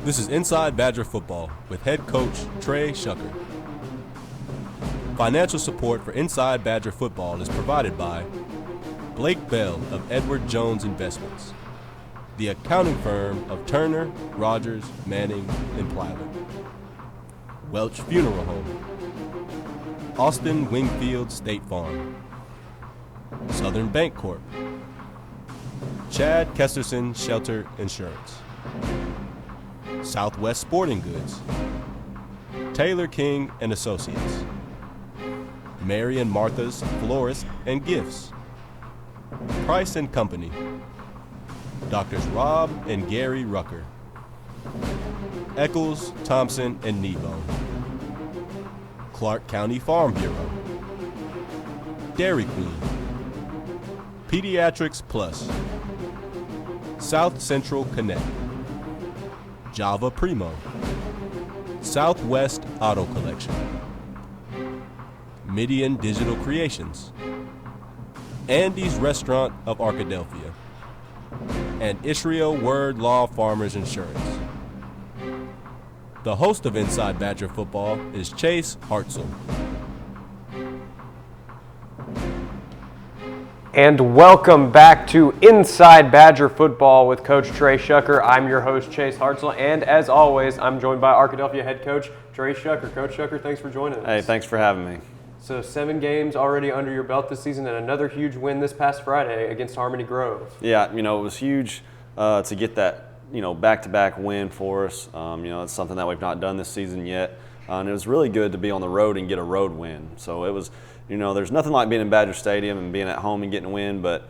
This is Inside Badger Football with head coach Trey Shucker. Financial support for Inside Badger Football is provided by Blake Bell of Edward Jones Investments, the accounting firm of Turner, Rogers, Manning, and Plyler, Welch Funeral Home, Austin Wingfield State Farm, Southern Bancorp, Chad Kesterson Shelter Insurance, Southwest Sporting Goods, Taylor King and Associates, Mary and Martha's Florist and Gifts, Price and Company, Doctors Rob and Gary Rucker, Eccles, Thompson and Kneebone, Clark County Farm Bureau, Dairy Queen, Pediatrics Plus, South Central Connect, Java Primo, Southwest Auto Collection, Midian Digital Creations, Andy's Restaurant of Arkadelphia, and Israel Word Law Farmers Insurance. The host of Inside Badger Football is Chase Hartzell. And welcome back to Inside Badger Football with Coach Trey Shucker. I'm your host, Chase Hartzell, and as always, I'm joined by Arkadelphia head coach Trey Shucker. Coach Shucker, thanks for joining us. Hey, thanks for having me. So 7 games already under your belt this season and another huge win this past Friday against Harmony Grove. Yeah, it was huge to get that, back-to-back win for us. It's something that we've not done this season yet. And it was really good to be on the road and get a road win. So it was, there's nothing like being in Badger Stadium and being at home and getting a win, but,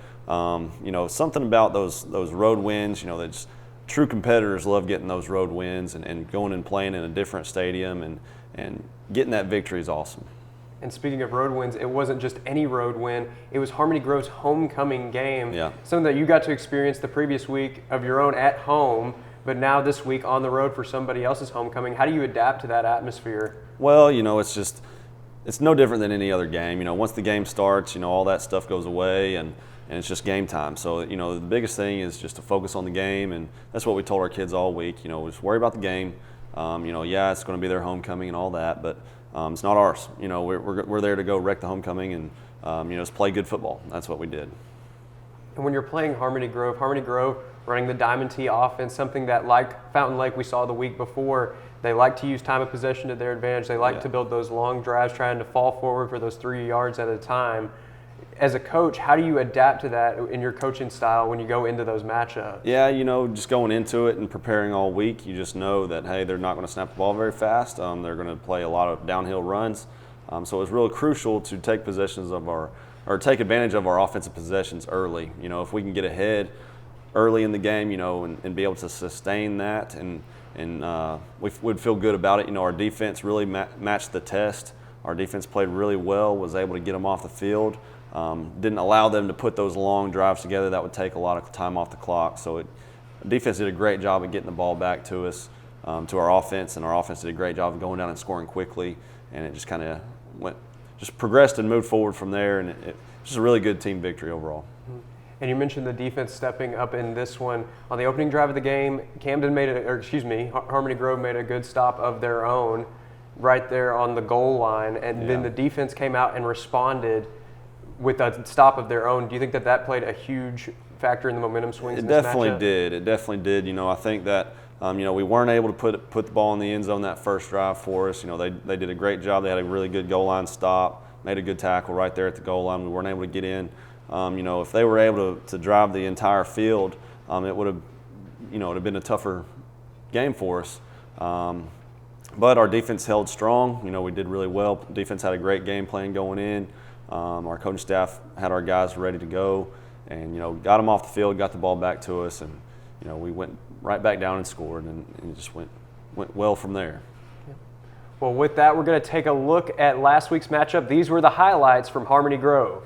something about those road wins, that true competitors love getting those road wins and going and playing in a different stadium and getting that victory is awesome. And speaking of road wins, it wasn't just any road win. It was Harmony Grove's homecoming game. Yeah. Something that you got to experience the previous week of your own at home, but now this week on the road for somebody else's homecoming. How do you adapt to that atmosphere? Well, it's no different than any other game. Once the game starts, all that stuff goes away and it's just game time. So, the biggest thing is just to focus on the game, and that's what we told our kids all week. Just worry about the game. It's going to be their homecoming and all that, but it's not ours. We're there to go wreck the homecoming and just play good football. That's what we did. And when you're playing Harmony Grove running the Diamond T offense, something that, like Fountain Lake we saw the week before, they like to use time of possession to their advantage. They like to build those long drives, trying to fall forward for those 3 yards at a time. As a coach, how do you adapt to that in your coaching style when you go into those matchups? Yeah, just going into it and preparing all week, you just know that, hey, they're not going to snap the ball very fast. They're going to play a lot of downhill runs. So it was really crucial to take take advantage of our offensive possessions early. If we can get ahead early in the game, and be able to sustain that, and we would feel good about it. Our defense really matched the test. Our defense played really well, was able to get them off the field. Didn't allow them to put those long drives together that would take a lot of time off the clock. So defense did a great job of getting the ball back to us, to our offense, and our offense did a great job of going down and scoring quickly. And it just kind of progressed and moved forward from there, and it just a really good team victory overall. And you mentioned the defense stepping up in this one. On the opening drive of the game, Harmony Grove made a good stop of their own right there on the goal line, and then the defense came out and responded with a stop of their own. Do you think that played a huge factor in the momentum swings in this matchup? It definitely did. I think that we weren't able to put the ball in the end zone that first drive for us. They did a great job. They had a really good goal line stop, made a good tackle right there at the goal line. We weren't able to get in. If they were able to drive the entire field, it would have been a tougher game for us. But our defense held strong. We did really well. Defense had a great game plan going in. Our coaching staff had our guys ready to go, and got them off the field, got the ball back to us, and we went right back down and scored, and it just went well from there. Well, with that, we're going to take a look at last week's matchup. These were the highlights from Harmony Grove.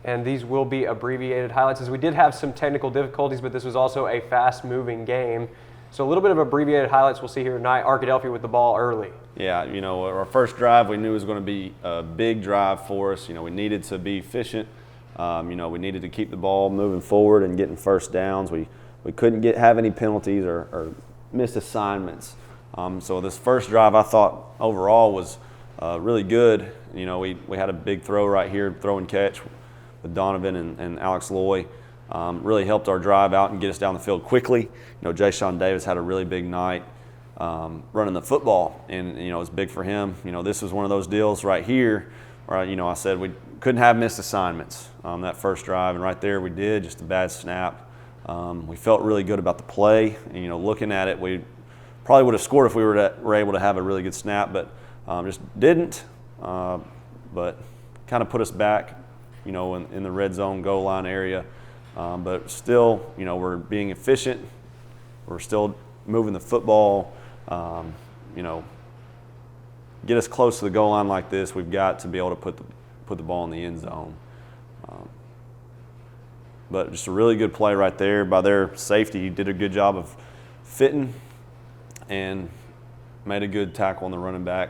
And these will be abbreviated highlights, as we did have some technical difficulties, but this was also a fast-moving game. So a little bit of abbreviated highlights we'll see here tonight. Arkadelphia with the ball early. Yeah, our first drive we knew was going to be a big drive for us. We needed to be efficient. We needed to keep the ball moving forward and getting first downs. We couldn't have any penalties or missed assignments. So this first drive I thought overall was really good. We had a big throw right here, throw and catch with Donovan and Alex Loy. Really helped our drive out and get us down the field quickly. Jay-Sean Davis had a really big night running the football, and it was big for him. This was one of those deals right here where I said we couldn't have missed assignments that first drive, and right there we did. Just a bad snap. We felt really good about the play, and looking at it, we probably would have scored if we were able to have a really good snap, but just didn't. But kind of put us back, in the red zone goal line area. But still, we're being efficient. We're still moving the football. Get us close to the goal line like this, we've got to be able to put the ball in the end zone. But just a really good play right there by their safety. He did a good job of fitting and made a good tackle on the running back.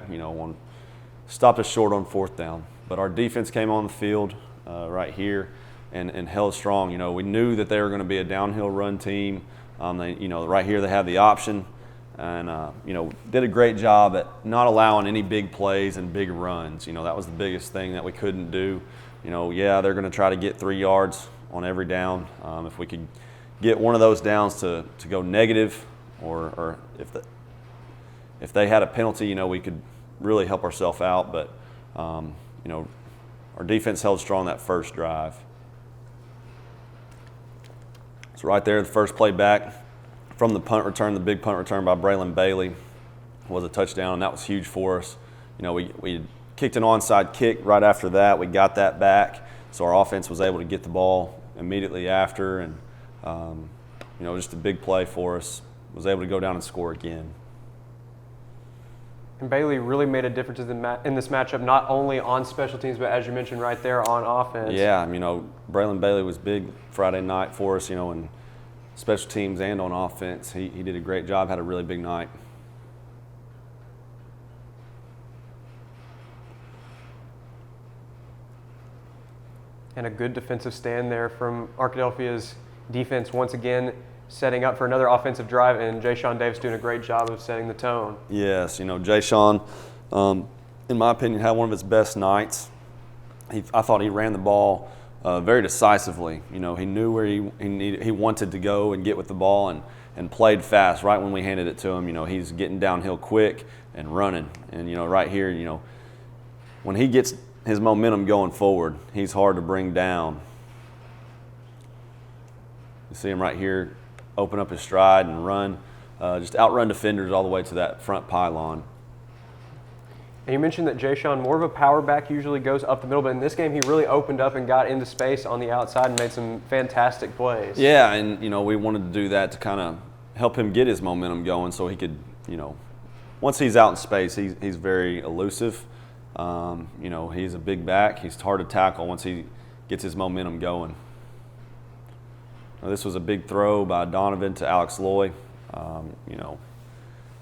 Stopped us short on fourth down. But our defense came on the field right here and held strong. We knew that they were going to be a downhill run team. Right here they have the option, and did a great job at not allowing any big plays and big runs. That was the biggest thing that we couldn't do. They're going to try to get 3 yards on every down. If we could get one of those downs to go negative, or if they had a penalty, we could really help ourselves out. But our defense held strong that first drive. So right there, the first play back from the punt return, the big punt return by Braylon Bailey was a touchdown, and that was huge for us. We kicked an onside kick right after that. We got that back, so our offense was able to get the ball immediately after, and just a big play for us. Was able to go down and score again. And Bailey really made a difference in this matchup, not only on special teams, but as you mentioned right there on offense. Yeah, Braylon Bailey was big Friday night for us, in special teams and on offense. He did a great job, had a really big night. And a good defensive stand there from Arkadelphia's defense once again, setting up for another offensive drive, and Jay-Sean Davis doing a great job of setting the tone. Yes, Jay-Sean, in my opinion, had one of his best nights. I thought he ran the ball very decisively. He knew where he wanted to go and get with the ball, and played fast right when we handed it to him. He's getting downhill quick and running. And, right here, when he gets his momentum going forward, he's hard to bring down. You see him right here, open up his stride and run, just outrun defenders all the way to that front pylon. And you mentioned that Jay-Sean, more of a power back, usually goes up the middle, but in this game he really opened up and got into space on the outside and made some fantastic plays. Yeah, and we wanted to do that to kind of help him get his momentum going, so he could, once he's out in space, he's very elusive. He's a big back. He's hard to tackle once he gets his momentum going. This was a big throw by Donovan to Alex Loy.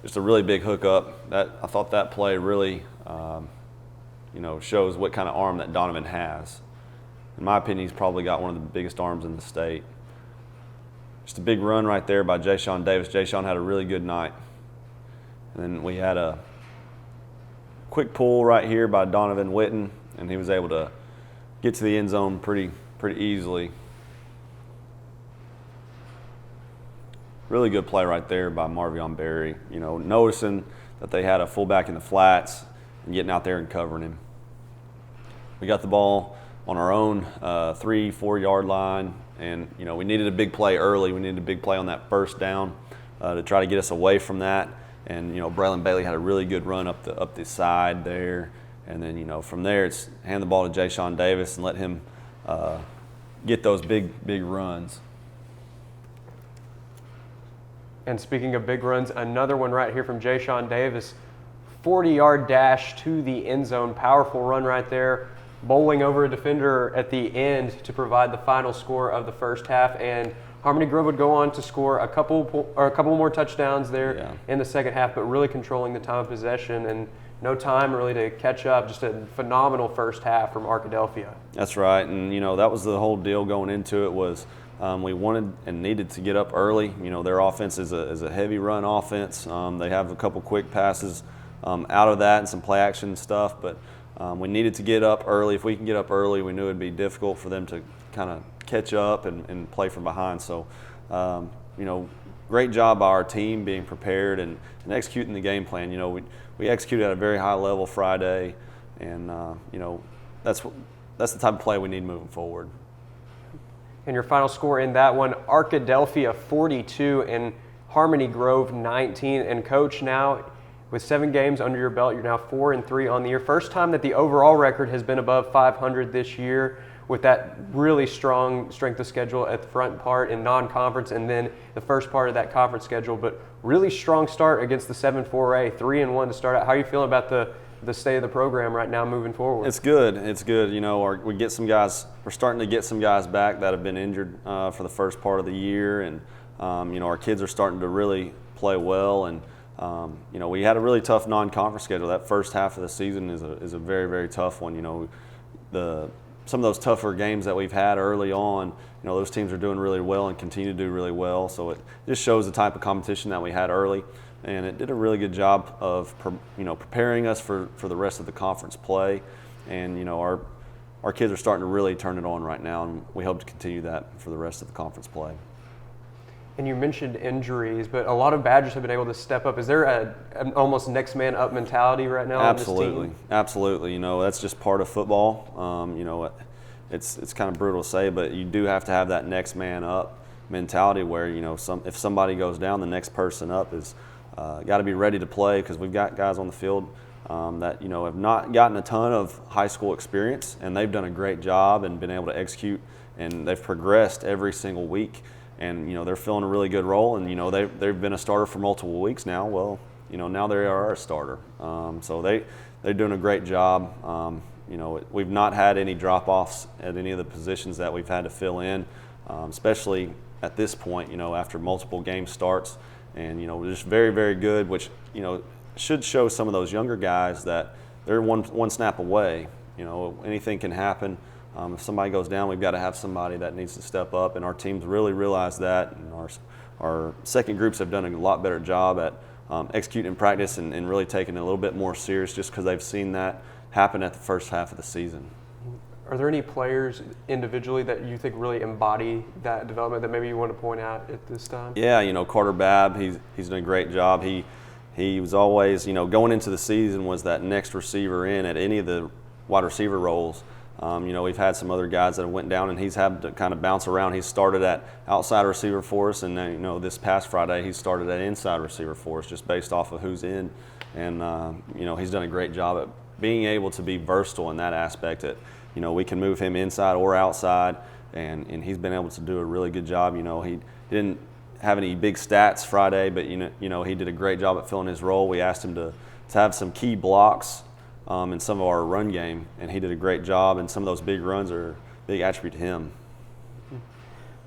Just a really big hookup. I thought that play really, shows what kind of arm that Donovan has. In my opinion, he's probably got one of the biggest arms in the state. Just a big run right there by Jay-Sean Davis. Jay-Sean had a really good night. And then we had a quick pull right here by Donovan Witten, and he was able to get to the end zone pretty easily. Really good play right there by Marvion Berry, noticing that they had a fullback in the flats and getting out there and covering him. We got the ball on our own 3-4 yard line, and we needed a big play early. We needed a big play on that first down to try to get us away from that. And Braylon Bailey had a really good run up the side there, and then from there it's hand the ball to Jay-Sean Davis and let him get those big runs. And speaking of big runs, another one right here from Jay-Sean Davis. 40-yard dash to the end zone. Powerful run right there. Bowling over a defender at the end to provide the final score of the first half. And Harmony Grove would go on to score a couple more touchdowns there in the second half, but really controlling the time of possession. And no time really to catch up. Just a phenomenal first half from Arkadelphia. That's right, and that was the whole deal going into it was we wanted and needed to get up early. Their offense is a heavy run offense. They have a couple quick passes out of that and some play action stuff, but we needed to get up early. If we can get up early, we knew it would be difficult for them to kind of catch up and play from behind. So, great job by our team being prepared and executing the game plan. We executed at a very high level Friday, and that's the type of play we need moving forward. And your final score in that one, Arkadelphia 42 and Harmony Grove 19. And Coach, now with 7 games under your belt, you're now 4-3 on the year. First time that the overall record has been above 500 this year, with that really strong strength of schedule at the front part in non-conference, and then the first part of that conference schedule. But really strong start against the 7-4A, 3-1 to start out. How are you feeling about the state of the program right now moving forward? It's good. It's good. We get some guys. We're starting to get some guys back that have been injured for the first part of the year, and our kids are starting to really play well. And we had a really tough non-conference schedule. That first half of the season is a very, very tough one. Some of those tougher games that we've had early on, those teams are doing really well and continue to do really well. So it just shows the type of competition that we had early, and it did a really good job of preparing us for the rest of the conference play. And our kids are starting to really turn it on right now, and we hope to continue that for the rest of the conference play. And you mentioned injuries, but a lot of Badgers have been able to step up. Is there an almost next man up mentality right now? Absolutely, on this team? Absolutely. That's just part of football. It's kind of brutal to say, but you do have to have that next man up mentality where if somebody goes down, the next person up is got to be ready to play, because we've got guys on the field that have not gotten a ton of high school experience, and they've done a great job and been able to execute, and they've progressed every single week. And they're filling a really good role, and they've been a starter for multiple weeks now. Well, now they are a starter, so they're doing a great job. We've not had any drop-offs at any of the positions that we've had to fill in, especially at this point. After multiple game starts, and we're just very, very good, which should show some of those younger guys that they're one snap away. Anything can happen. If somebody goes down, we've got to have somebody that needs to step up, and our teams really realize that. And our second groups have done a lot better job at executing in practice and really taking it a little bit more serious, just because they've seen that happen at the first half of the season. Are there any players individually that you think really embody that development that maybe you want to point out at this time? Yeah, Carter Babb, he's done a great job. He was always, going into the season, was that next receiver in at any of the wide receiver roles. We've had some other guys that have went down, and he's had to kind of bounce around. He started at outside receiver for us, and then, this past Friday he started at inside receiver for us, just based off of who's in. And he's done a great job at being able to be versatile in that aspect. That we can move him inside or outside, and he's been able to do a really good job. He didn't have any big stats Friday, but he did a great job at filling his role. We asked him to have some key blocks in some of our run game, and he did a great job, and some of those big runs are a big attribute to him.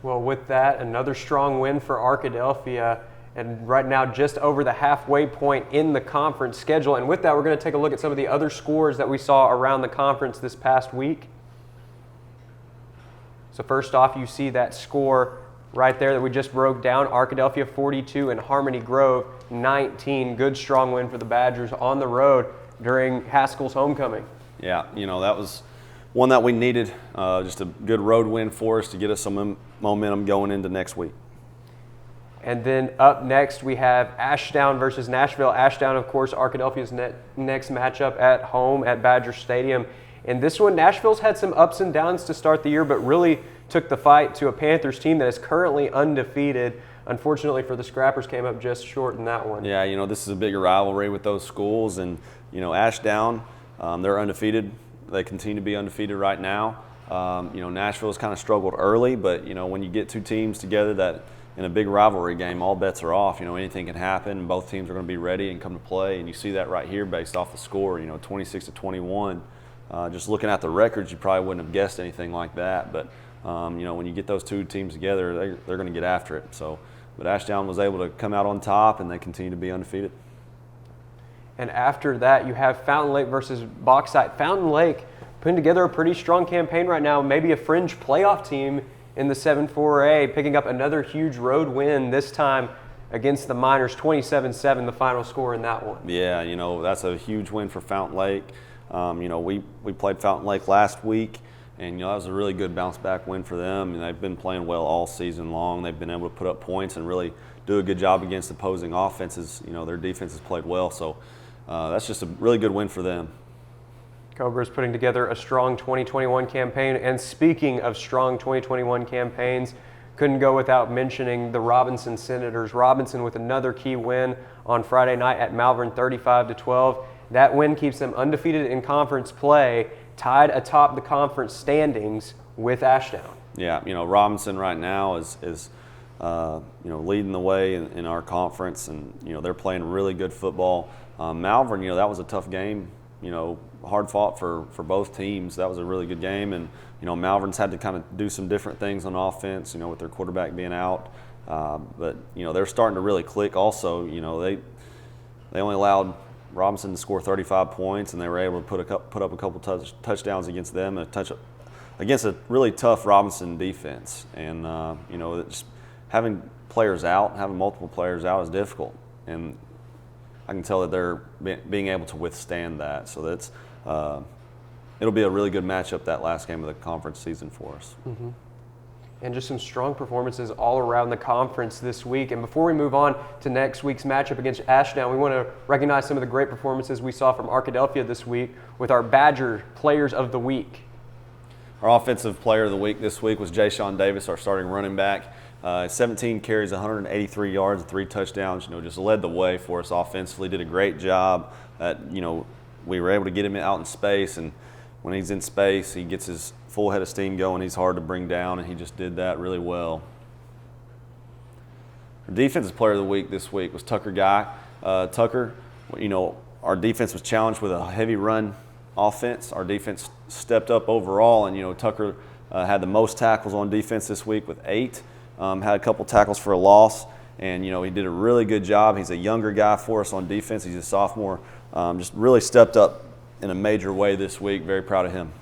Well, with that, another strong win for Arkadelphia, and right now just over the halfway point in the conference schedule. And with that, we're going to take a look at some of the other scores that we saw around the conference this past week. So first off, you see that score right there that we just broke down. Arkadelphia 42 and Harmony Grove 19. Good strong win for the Badgers on the road during Haskell's homecoming. Yeah, that was one that we needed, just a good road win for us to get us some momentum going into next week. And then up next, we have Ashdown versus Nashville. Ashdown, of course, Arkadelphia's next matchup at home at Badger Stadium. In this one, Nashville's had some ups and downs to start the year, but really took the fight to a Panthers team that is currently undefeated. Unfortunately for the Scrappers, came up just short in that one. Yeah, this is a bigger rivalry with those schools, and Ashdown, they're undefeated. They continue to be undefeated right now. Nashville's kind of struggled early, but when you get two teams together that in a big rivalry game, all bets are off. Anything can happen. Both teams are going to be ready and come to play, and you see that right here based off the score. 26-21. Just looking at the records, you probably wouldn't have guessed anything like that. But when you get those two teams together, they're going to get after it. But Ashdown was able to come out on top, and they continue to be undefeated. And after that, you have Fountain Lake versus Bauxite. Fountain Lake putting together a pretty strong campaign right now, maybe a fringe playoff team in the 7-4A, picking up another huge road win, this time against the Miners, 27-7, the final score in that one. Yeah, that's a huge win for Fountain Lake. We played Fountain Lake last week, and that was a really good bounce-back win for them. And they've been playing well all season long. They've been able to put up points and really do a good job against opposing offenses. Their defense has played well, so that's just a really good win for them. Cobra's putting together a strong 2021 campaign. And speaking of strong 2021 campaigns, couldn't go without mentioning the Robinson Senators. Robinson with another key win on Friday night at Malvern, 35-12. That win keeps them undefeated in conference play, tied atop the conference standings with Ashdown. Yeah, Robinson right now is leading the way in our conference, and they're playing really good football. Malvern, that was a tough game. Hard fought for both teams. That was a really good game, and Malvern's had to kind of do some different things on offense, with their quarterback being out. But they're starting to really click. Also, they only allowed Robinson to score 35 points, and they were able to put up a couple touchdowns against them, against a really tough Robinson defense. And just having multiple players out is difficult, and I can tell that they're being able to withstand that. So that's it'll be a really good matchup, that last game of the conference season for us. Mm-hmm. And just some strong performances all around the conference this week. And before we move on to next week's matchup against Ashdown, we want to recognize some of the great performances we saw from Arkadelphia this week with our Badger Players of the Week. Our offensive player of the week this week was Jay-Sean Davis, our starting running back. 17 carries, 183 yards, and 3 touchdowns. Just led the way for us offensively. Did a great job. We were able to get him out in space, and when he's in space, he gets his full head of steam going. He's hard to bring down, and he just did that really well. Our defensive player of the week this week was Tucker Guy. Tucker, our defense was challenged with a heavy run offense. Our defense stepped up overall, and Tucker had the most tackles on defense this week with 8. Had a couple tackles for a loss, and he did a really good job. He's a younger guy for us on defense. He's a sophomore. Just really stepped up in a major way this week. Very proud of him.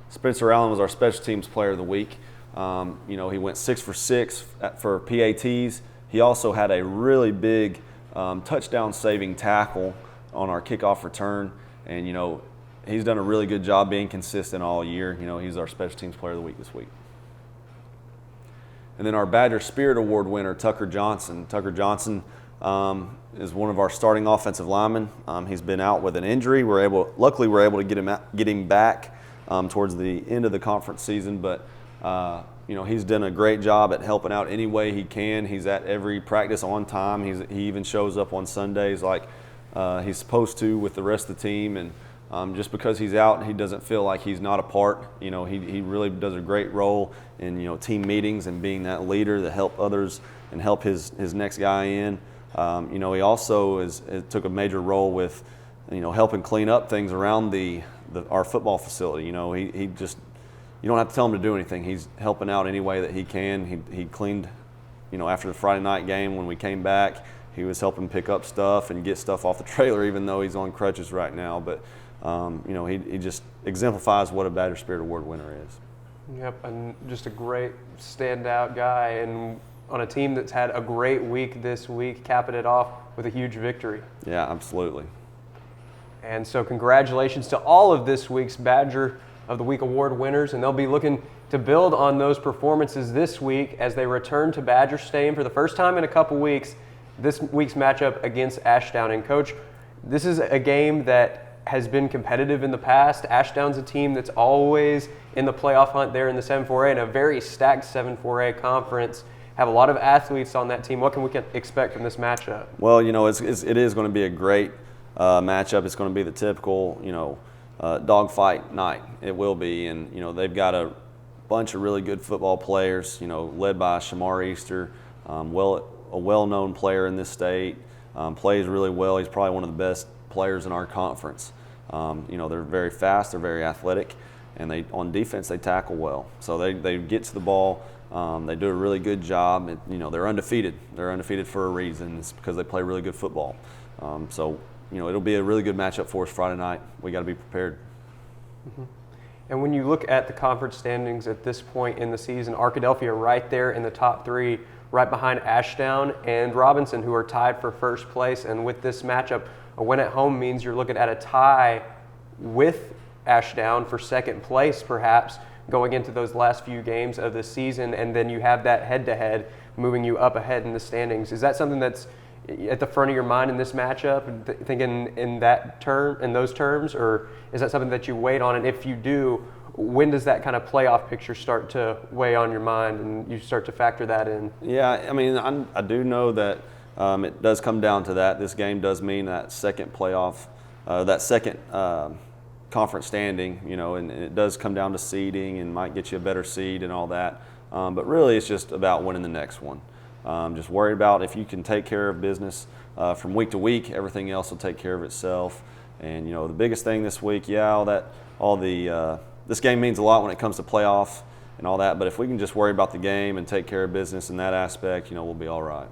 Spencer Allen was our special teams player of the week. He went 6 for 6 for PATs. He also had a really big touchdown saving tackle on our kickoff return, and he's done a really good job being consistent all year. He's our special teams player of the week this week. And then our Badger Spirit Award winner, Tucker Johnson. Tucker Johnson is one of our starting offensive linemen. He's been out with an injury. Luckily, we're able to get him back towards the end of the conference season. But he's done a great job at helping out any way he can. He's at every practice on time. He even shows up on Sundays like he's supposed to with the rest of the team. And just because he's out, he doesn't feel like he's not a part. He really does a great role in team meetings and being that leader to help others and help his next guy in. He also took a major role with helping clean up things around our football facility. He just, you don't have to tell him to do anything. He's helping out any way that he can. He cleaned, after the Friday night game when we came back, he was helping pick up stuff and get stuff off the trailer, even though he's on crutches right now. But he just exemplifies what a Badger Spirit Award winner is. Yep, and just a great standout guy, and on a team that's had a great week this week, capping it off with a huge victory. Yeah, absolutely. And so congratulations to all of this week's Badger of the Week award winners, and they'll be looking to build on those performances this week as they return to Badger Stadium for the first time in a couple weeks, this week's matchup against Ashdown. And Coach, this is a game that has been competitive in the past. Ashdown's a team that's always in the playoff hunt there in the 7-4A, and a very stacked 7-4A conference. Have a lot of athletes on that team. What can we expect from this matchup? Well, it is going to be a great matchup. It's going to be the typical, dogfight night. It will be, and they've got a bunch of really good football players. Led by Shamar Easter, a well-known player in this state. Plays really well. He's probably one of the best players in our conference. They're very fast. They're very athletic, and on defense they tackle well. So they get to the ball. They do a really good job. They're undefeated. They're undefeated for a reason. It's because they play really good football. So, it'll be a really good matchup for us Friday night. We got to be prepared. And when you look at the conference standings at this point in the season, Arkadelphia right there in the top 3, right behind Ashdown and Robinson, who are tied for first place. And with this matchup, a win at home means you're looking at a tie with Ashdown for second place, perhaps, going into those last few games of the season. And then you have that head-to-head moving you up ahead in the standings. Is that something that's at the front of your mind in this matchup, thinking in those terms, or is that something that you wait on? And if you do, when does that kind of playoff picture start to weigh on your mind and you start to factor that in? Yeah, I mean, I do know that it does come down to that. This game does mean that second playoff, that second conference standing, and it does come down to seeding and might get you a better seed and all that. But really, it's just about winning the next one. Just worried about if you can take care of business from week to week, everything else will take care of itself. And the biggest thing this week, this game means a lot when it comes to playoff and all that. But if we can just worry about the game and take care of business in that aspect, we'll be all right.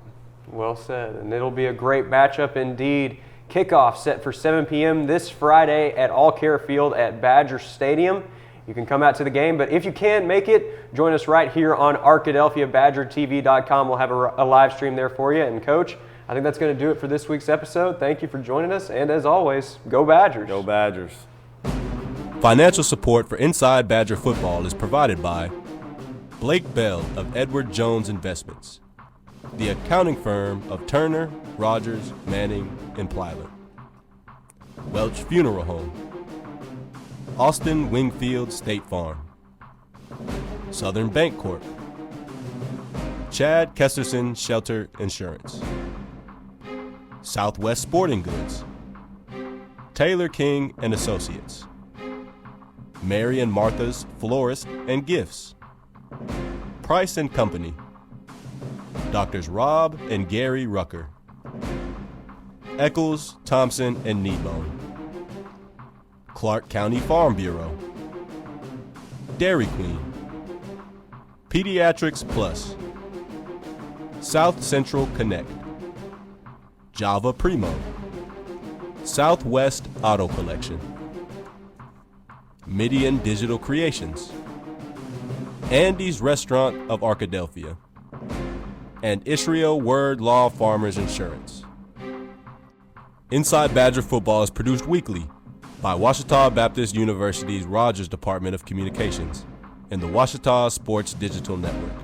Well said, and it'll be a great matchup indeed. Kickoff set for 7 p.m. this Friday at All Care Field at Badger Stadium. You can come out to the game, but if you can't make it, join us right here on ArkadelphiaBadgerTV.com. We'll have a live stream there for you. And Coach, I think that's going to do it for this week's episode. Thank you for joining us, and as always, go Badgers. Go Badgers. Financial support for Inside Badger Football is provided by Blake Bell of Edward Jones Investments, the accounting firm of Turner, Rogers, Manning, and Plyler, Welch Funeral Home, Austin Wingfield State Farm, Southern Bancorp, Chad Kesterson Shelter Insurance, Southwest Sporting Goods, Taylor King and Associates, Mary and Martha's Florist and Gifts, Price and Company, Doctors Rob and Gary Rucker, Eccles, Thompson, and Kneebone, Clark County Farm Bureau, Dairy Queen, Pediatrics Plus, South Central Connect, Java Primo, Southwest Auto Collection, Midian Digital Creations, Andy's Restaurant of Arkadelphia, and Israel Word Law Farmers Insurance. Inside Badger Football is produced weekly by Ouachita Baptist University's Rogers Department of Communications and the Ouachita Sports Digital Network.